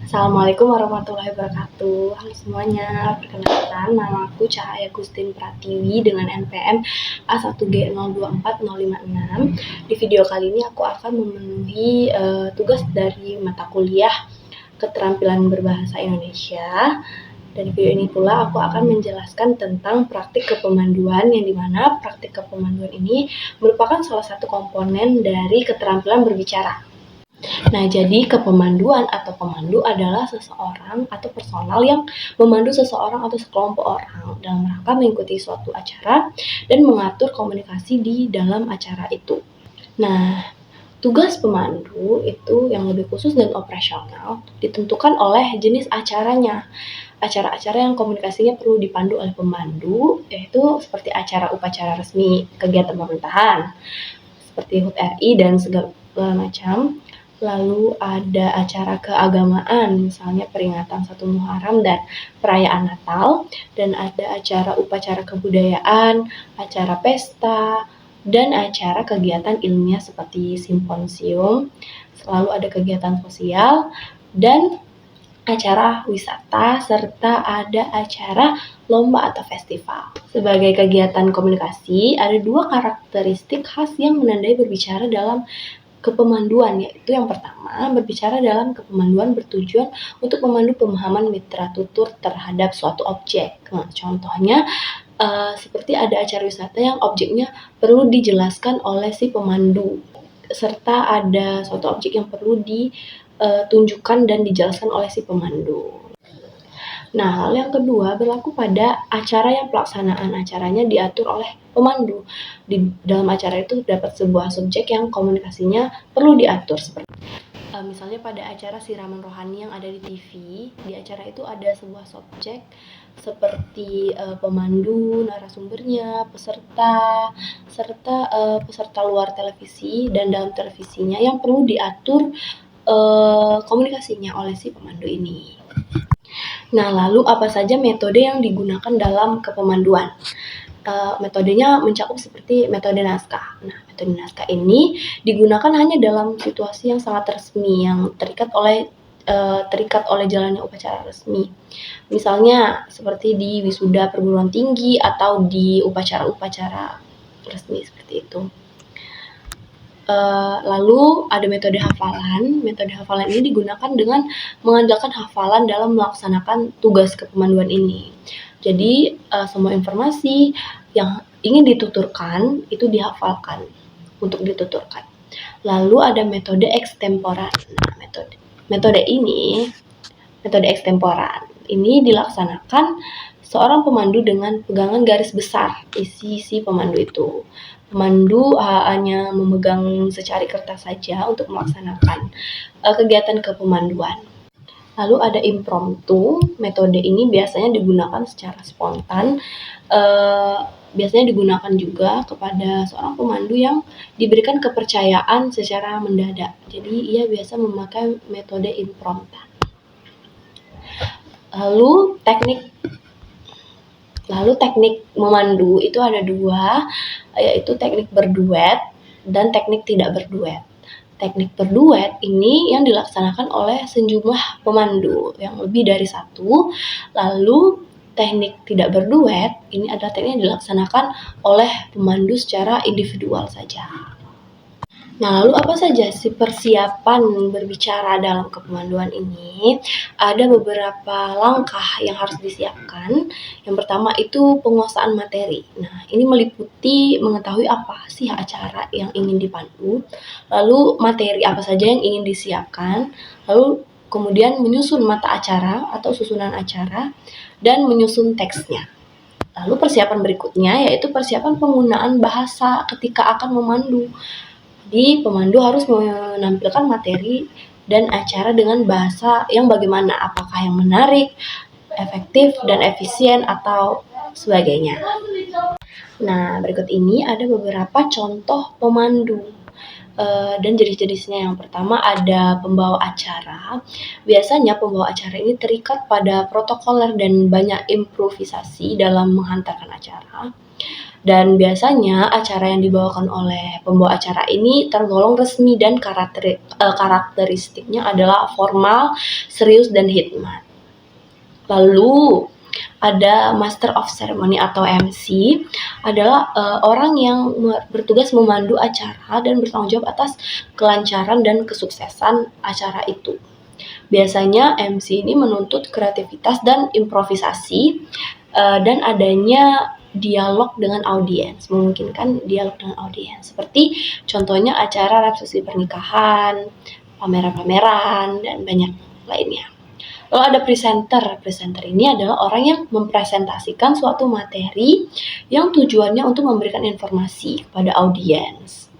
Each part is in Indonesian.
Assalamualaikum warahmatullahi wabarakatuh. Halo semuanya, perkenalkan nama aku Cahaya Gustin Pratiwi dengan NPM A1G024056. Di video kali ini aku akan memenuhi tugas dari mata kuliah Keterampilan Berbahasa Indonesia. Dan di video ini pula aku akan menjelaskan tentang praktik kepemanduan, yang dimana praktik kepemanduan ini merupakan salah satu komponen dari keterampilan berbicara. Nah, jadi kepemanduan atau pemandu adalah seseorang atau personal yang memandu seseorang atau sekelompok orang dalam rangka mengikuti suatu acara dan mengatur komunikasi di dalam acara itu. Nah, tugas pemandu itu yang lebih khusus dan operasional ditentukan oleh jenis acaranya. Acara-acara yang komunikasinya perlu dipandu oleh pemandu, yaitu seperti acara upacara resmi kegiatan pemerintahan, seperti HUT RI dan segala macam. Lalu ada acara keagamaan, misalnya peringatan 1 Muharram dan perayaan Natal. Dan ada acara upacara kebudayaan, acara pesta, dan acara kegiatan ilmiah seperti simposium. Selalu ada kegiatan sosial dan acara wisata, serta ada acara lomba atau festival. Sebagai kegiatan komunikasi, ada 2 karakteristik khas yang menandai berbicara dalam kepemanduan, yaitu yang pertama, berbicara dalam kepemanduan bertujuan untuk memandu pemahaman mitra tutur terhadap suatu objek. Nah, contohnya seperti ada acara wisata yang objeknya perlu dijelaskan oleh si pemandu, serta ada suatu objek yang perlu ditunjukkan dan dijelaskan oleh si pemandu. Nah, hal yang kedua berlaku pada acara yang pelaksanaan acaranya diatur oleh pemandu. Di dalam acara itu terdapat sebuah subjek yang komunikasinya perlu diatur, seperti misalnya pada acara siraman rohani yang ada di TV. Di acara itu ada sebuah subjek seperti pemandu, narasumbernya, peserta, serta peserta luar televisi dan dalam televisinya yang perlu diatur komunikasinya oleh si pemandu ini. Nah, lalu apa saja metode yang digunakan dalam kepemanduan? Metodenya mencakup seperti metode naskah. Nah, metode naskah ini digunakan hanya dalam situasi yang sangat resmi, yang terikat oleh jalannya upacara resmi. Misalnya seperti di wisuda perguruan tinggi atau di upacara-upacara resmi seperti itu. Lalu ada metode hafalan. Metode hafalan ini digunakan dengan mengandalkan hafalan dalam melaksanakan tugas kepemanduan ini. Jadi semua informasi yang ingin dituturkan itu dihafalkan untuk dituturkan. Lalu ada metode ekstemporan. Nah, metode ekstemporan ini dilaksanakan seorang pemandu dengan pegangan garis besar isi si pemandu itu. Pemandu hanya memegang secari kertas saja untuk melaksanakan kegiatan kepemanduan. Lalu ada impromptu. Metode ini biasanya digunakan secara spontan. Biasanya digunakan juga kepada seorang pemandu yang diberikan kepercayaan secara mendadak. Jadi ia biasa memakai metode impromptu. Lalu teknik memandu itu ada 2, yaitu teknik berduet dan teknik tidak berduet. Teknik berduet ini yang dilaksanakan oleh sejumlah pemandu yang lebih dari 1. Lalu teknik tidak berduet ini adalah teknik yang dilaksanakan oleh pemandu secara individual saja. Nah, lalu apa saja sih persiapan berbicara dalam kepemanduan ini? Ada beberapa langkah yang harus disiapkan. Yang pertama itu penguasaan materi. Nah, ini meliputi mengetahui apa sih acara yang ingin dipandu, lalu materi apa saja yang ingin disiapkan, lalu kemudian menyusun mata acara atau susunan acara, dan menyusun teksnya. Lalu persiapan berikutnya yaitu persiapan penggunaan bahasa ketika akan memandu. Jadi pemandu harus menampilkan materi dan acara dengan bahasa yang bagaimana, apakah yang menarik, efektif, dan efisien, atau sebagainya. Nah, berikut ini ada beberapa contoh pemandu. dan jenis-jenisnya. Yang pertama ada pembawa acara. Biasanya pembawa acara ini terikat pada protokoler dan banyak improvisasi dalam menghantarkan acara. Dan biasanya acara yang dibawakan oleh pembawa acara ini tergolong resmi dan karakteristiknya adalah formal, serius, dan hikmat. Lalu ada Master of Ceremony atau MC adalah orang yang bertugas memandu acara dan bertanggung jawab atas kelancaran dan kesuksesan acara itu. Biasanya MC ini menuntut kreativitas dan improvisasi dan adanya dialog dengan audiens, memungkinkan dialog dengan audiens. Seperti contohnya acara resepsi pernikahan, pameran-pameran, dan banyak lainnya. Lalu ada presenter. Presenter ini adalah orang yang mempresentasikan suatu materi yang tujuannya untuk memberikan informasi kepada audiens.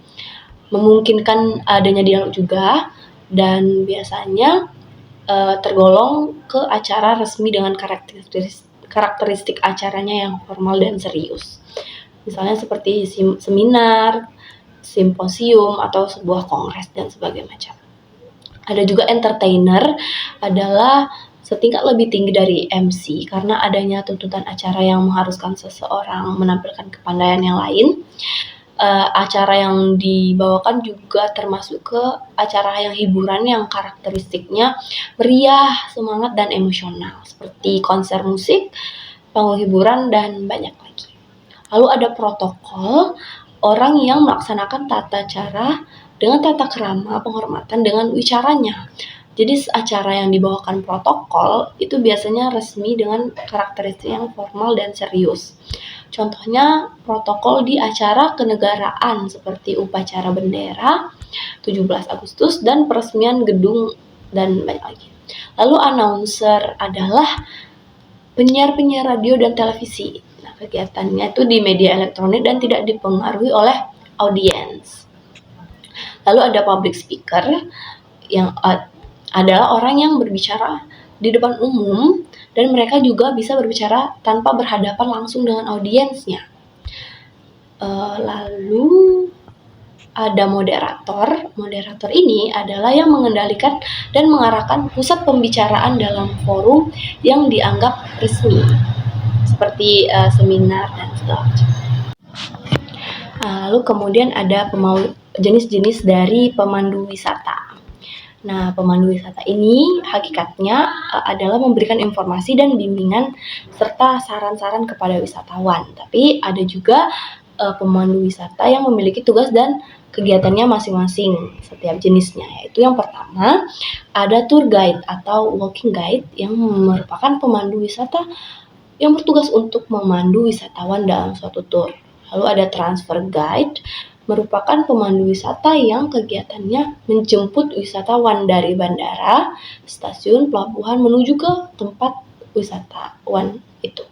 Memungkinkan adanya dialog juga, dan biasanya tergolong ke acara resmi dengan karakteristik acaranya yang formal dan serius. Misalnya seperti seminar, simposium, atau sebuah kongres dan sebagainya macam. Ada juga entertainer, adalah setingkat lebih tinggi dari MC karena adanya tuntutan acara yang mengharuskan seseorang menampilkan kepandaian yang lain. Acara yang dibawakan juga termasuk ke acara yang hiburan yang karakteristiknya meriah, semangat, dan emosional seperti konser musik, panggung hiburan, dan banyak lagi. Lalu ada protokol, orang yang melaksanakan tata cara dengan tata krama penghormatan dengan wicaranya. Jadi acara yang dibawakan protokol itu biasanya resmi dengan karakteristik yang formal dan serius. Contohnya protokol di acara kenegaraan seperti upacara bendera 17 Agustus dan peresmian gedung dan banyak lagi. Lalu announcer adalah penyiar-penyiar radio dan televisi. Nah, kegiatannya itu di media elektronik dan tidak dipengaruhi oleh audiens. Lalu ada public speaker yang adalah orang yang berbicara di depan umum dan mereka juga bisa berbicara tanpa berhadapan langsung dengan audiensnya. Lalu ada moderator. Moderator ini adalah yang mengendalikan dan mengarahkan pusat pembicaraan dalam forum yang dianggap resmi, seperti seminar dan segala macam. Lalu kemudian ada jenis-jenis dari pemandu wisata. Nah, pemandu wisata ini hakikatnya adalah memberikan informasi dan bimbingan serta saran-saran kepada wisatawan. Tapi ada juga pemandu wisata yang memiliki tugas dan kegiatannya masing-masing setiap jenisnya. Yaitu yang pertama, ada tour guide atau walking guide yang merupakan pemandu wisata yang bertugas untuk memandu wisatawan dalam suatu tour. Lalu ada transfer guide, merupakan pemandu wisata yang kegiatannya menjemput wisatawan dari bandara, stasiun, pelabuhan menuju ke tempat wisatawan itu.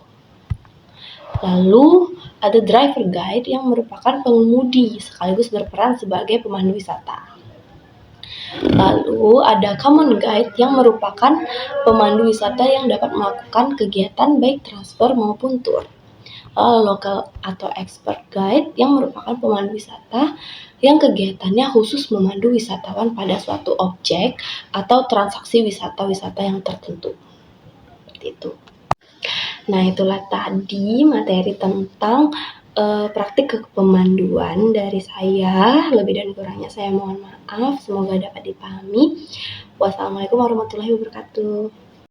Lalu ada driver guide yang merupakan pengemudi sekaligus berperan sebagai pemandu wisata. Lalu ada common guide yang merupakan pemandu wisata yang dapat melakukan kegiatan baik transfer maupun tour. Local atau expert guide yang merupakan pemandu wisata yang kegiatannya khusus memandu wisatawan pada suatu objek atau transaksi wisata-wisata yang tertentu. Seperti itu. Nah, itulah tadi materi tentang praktik kepemanduan dari saya. Lebih dan kurangnya saya mohon maaf. Semoga dapat dipahami. Wassalamualaikum warahmatullahi wabarakatuh.